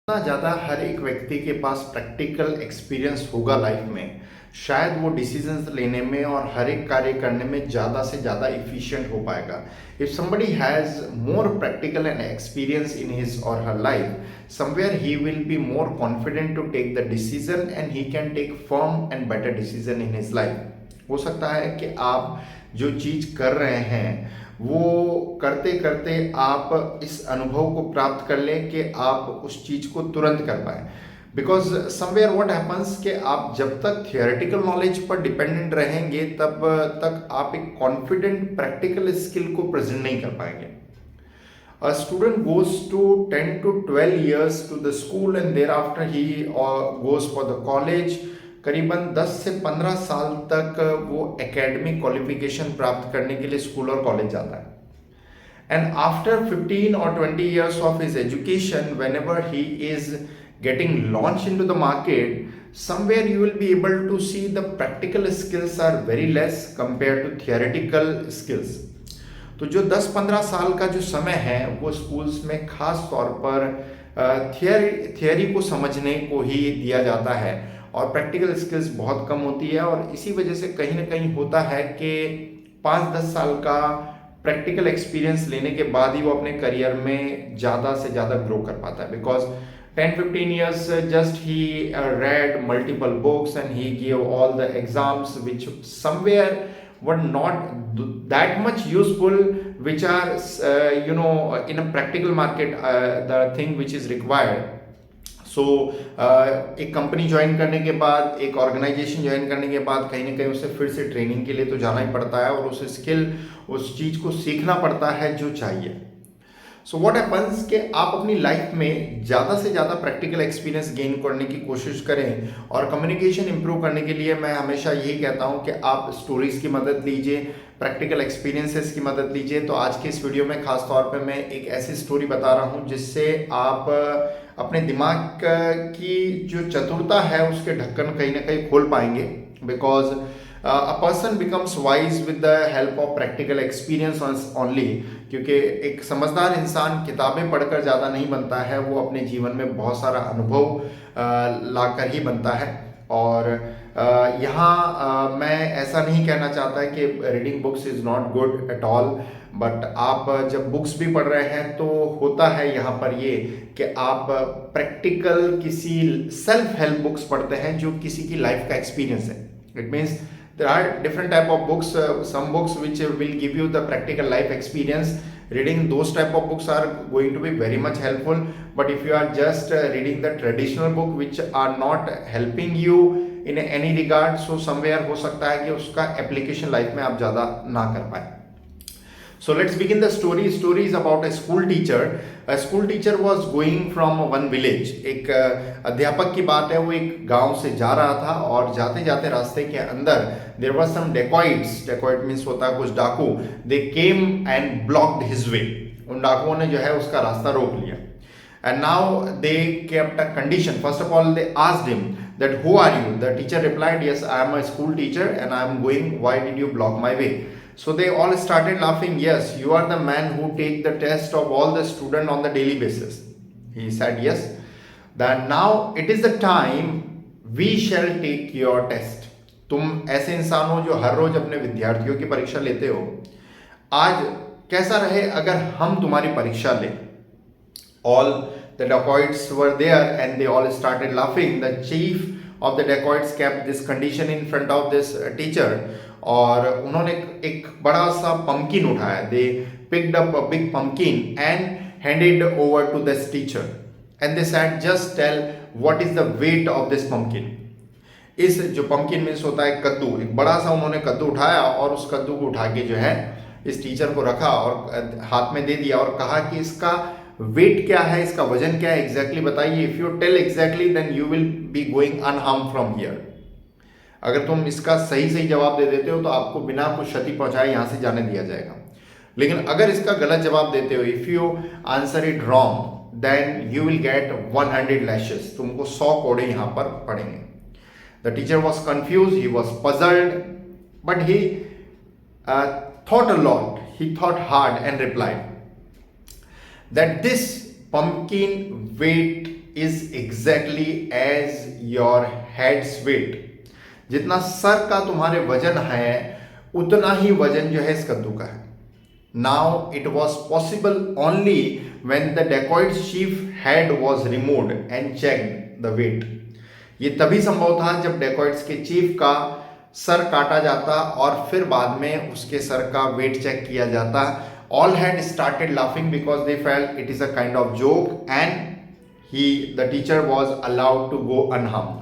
जितना ज़्यादा हर एक व्यक्ति के पास प्रैक्टिकल एक्सपीरियंस होगा लाइफ में, शायद वो डिसीजंस लेने में और हर एक कार्य करने में ज़्यादा से ज़्यादा इफिशिएंट हो पाएगा. If somebody has more practical and experience in his or her life, somewhere he will be more confident to take the decision and he can take firm and better decision in his life. हो सकता है कि आप जो चीज़ कर रहे हैं वो करते करते आप इस अनुभव को प्राप्त कर लें कि आप उस चीज़ को तुरंत कर पाए. बिकॉज समवेयर व्हाट हैपन्स कि आप जब तक थियोरेटिकल नॉलेज पर डिपेंडेंट रहेंगे तब तक आप एक कॉन्फिडेंट प्रैक्टिकल स्किल को प्रेजेंट नहीं कर पाएंगे. A student goes to 10 to 12 years to the school and thereafter he goes for the college. करीबन 10 से 15 साल तक वो एकेडमिक क्वालिफिकेशन प्राप्त करने के लिए स्कूल और कॉलेज जाता है. And after 15 or 20 years of his education, whenever he is getting launched into the market, somewhere you will be able to see the practical skills are very less compared to theoretical skills. तो जो 10-15 साल का जो समय है वो schools में खास तौर पर थियरी को समझने को ही दिया जाता है और प्रैक्टिकल स्किल्स बहुत कम होती है. और इसी वजह से कहीं ना कहीं होता है कि 5-10 साल का प्रैक्टिकल एक्सपीरियंस लेने के बाद ही वो अपने करियर में ज़्यादा से ज़्यादा ग्रो कर पाता है. Because 10-15 years just he read multiple books and he gave all the exams which somewhere were not that much useful, which are in a practical market the thing which is required. सो एक company join करने के बाद, एक organisation join करने के बाद कहीं ना कहीं उसे फिर से ट्रेनिंग के लिए तो जाना ही पड़ता है और उस स्किल, उस चीज़ को सीखना पड़ता है जो चाहिए. सो व्हाट हैपन्स कि आप अपनी लाइफ में ज़्यादा से ज़्यादा प्रैक्टिकल एक्सपीरियंस गेन करने की कोशिश करें और कम्युनिकेशन इंप्रूव करने के लिए मैं हमेशा यही कहता हूं कि आप स्टोरीज़ की मदद लीजिए, प्रैक्टिकल एक्सपीरियंसेस की मदद लीजिए. तो आज के इस वीडियो में खास तौर पे मैं एक ऐसी स्टोरी बता रहा हूं जिससे आप अपने दिमाग की जो चतुरता है उसके ढक्कन कहीं ना कहीं खोल पाएंगे. Because a person becomes wise with the help of practical experience only. क्योंकि एक समझदार इंसान किताबें पढ़कर ज़्यादा नहीं बनता है, वो अपने जीवन में बहुत सारा अनुभव लाकर ही बनता है. और यहाँ मैं ऐसा नहीं कहना चाहता कि reading books is not good at all, but आप जब बुक्स भी पढ़ रहे हैं तो होता है यहाँ पर ये कि आप प्रैक्टिकल किसी सेल्फ हेल्प बुक्स पढ़ते हैं जो किसी की लाइफ का एक्सपीरियंस है. It means there are different type of books, some books which will give you the practical life experience. Reading those type of books are going to be very much helpful, but if you are just reading the traditional book which are not helping you in any regard, so somewhere हो सकता है कि उसका application life में आप ज़्यादा ना कर पाए. So let's begin the story. Story is about a school teacher. A school teacher was going from one village. एक अध्यापक की बात है, वो एक गांव से जा रहा था और जाते जाते रास्ते के अंदर there were some dacoits. Dacoit means होता है कुछ डाकू. They came and blocked his way. उन डाकुओं ने जो है उसका रास्ता रोक लिया. And now they kept a condition. First of all, they asked him that who are you? The teacher replied, yes, I am a school teacher and I am going. Why did you block my way? So they all started laughing. Yes, you are the man who take the test of all the student on the daily basis. He said yes. Then now it is the time we shall take your test. तुम ऐसे इंसान हो जो हर रोज अपने विद्यार्थियों की परीक्षा लेते हो. आज कैसा रहे अगर हम तुम्हारी परीक्षा लें? All the dacoits were there and they all started laughing. The chief of the dacoits kept this condition in front of this teacher. और उन्होंने एक बड़ा सा पंपकिन उठाया. They picked up a big pumpkin and handed over to this teacher and they said just tell what is the weight of this pumpkin. इस जो pumpkin means होता है कद्दू, एक बड़ा सा उन्होंने कद्दू उठाया और उस कद्दू को उठा के जो है इस टीचर को रखा और हाथ में दे दिया और कहा कि इसका वेट क्या है, इसका वजन क्या है, एग्जैक्टली बताइए. If you tell exactly then you will be going unharmed from here. अगर तुम इसका सही सही जवाब दे देते हो तो आपको बिना कुछ क्षति पहुंचाए यहाँ से जाने दिया जाएगा. लेकिन अगर इसका गलत जवाब देते हो, if you answer it wrong then you will get 100 lashes. तुमको 100 कोड़े यहाँ पर पड़ेंगे. The teacher was confuse, he was puzzled, but he thought a lot. He thought hard and replied that this pumpkin weight is exactly as your head's weight. जितना सर का तुम्हारे वजन है उतना ही वजन जो है इस कद्दू का है। Now it was possible only when the dacoits chief head was removed and checked the weight. ये तभी संभव था जब डेकॉइट्स के चीफ का सर काटा जाता और फिर बाद में उसके सर का वेट चेक किया जाता। All had started laughing because they felt it is a kind of joke and the teacher was allowed to go unharmed.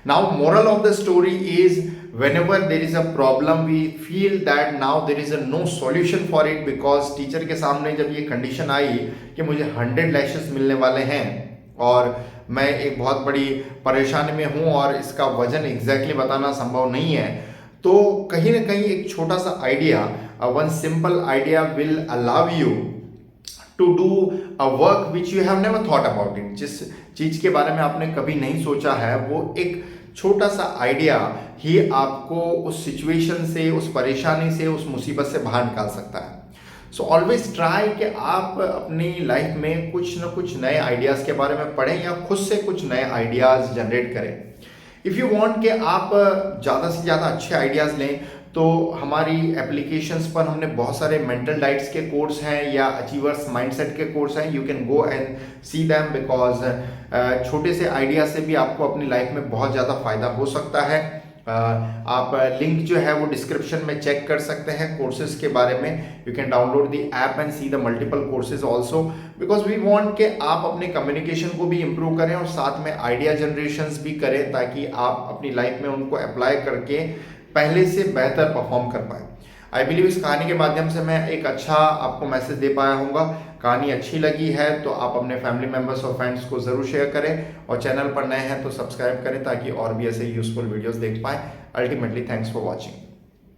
Now moral of the story is whenever there is a problem we feel that now there is a no solution for it because teacher के सामने जब ये condition आई कि मुझे 100 lashes मिलने वाले हैं और मैं एक बहुत बड़ी परेशानी में हूँ और इसका वजन exactly बताना संभव नहीं है, तो कहीं ना कहीं एक छोटा सा idea, one simple idea will allow you to do a work which you have never thought about it. जिस चीज के बारे में आपने कभी नहीं सोचा है, वो एक छोटा सा आइडिया ही आपको उस सिचुएशन से, उस परेशानी से, उस मुसीबत से बाहर निकाल सकता है। सो ऑलवेज ट्राई कि आप अपनी लाइफ में कुछ ना कुछ नए आइडियाज के बारे में पढ़ें या खुद से कुछ नए आइडियाज जनरेट करें। इफ़ यू वांट कि आप ज़्यादा से ज़्यादा अच्छे आइडियाज़ लें तो हमारी एप्लीकेशंस पर हमने बहुत सारे मेंटल डाइट्स के कोर्स हैं या अचीवर्स माइंडसेट के कोर्स हैं। You can go and see them because छोटे से आइडिया से भी आपको अपनी लाइफ में बहुत ज़्यादा फायदा हो सकता है। आप लिंक जो है वो डिस्क्रिप्शन में चेक कर सकते हैं कोर्सेज के बारे में। You can download the app and see the multiple courses also because we want कि आप अपने कम्युनिकेशन को भी इम्प्रूव करें और साथ में आइडिया जनरेशंस भी करें ताकि आप अपनी लाइफ में उनको अप्लाई करके पहले से बेहतर परफॉर्म कर पाए। आई बिलीव इस कहानी के माध्यम से मैं एक अच्छा आपको मैसेज दे पाया हूँगा। कहानी अच्छी लगी है तो आप अपने फैमिली मेम्बर्स और फ्रेंड्स को ज़रूर शेयर करें और चैनल पर नए हैं तो सब्सक्राइब करें ताकि और भी ऐसे यूजफुल वीडियोस देख पाएँ। Ultimately thanks for watching.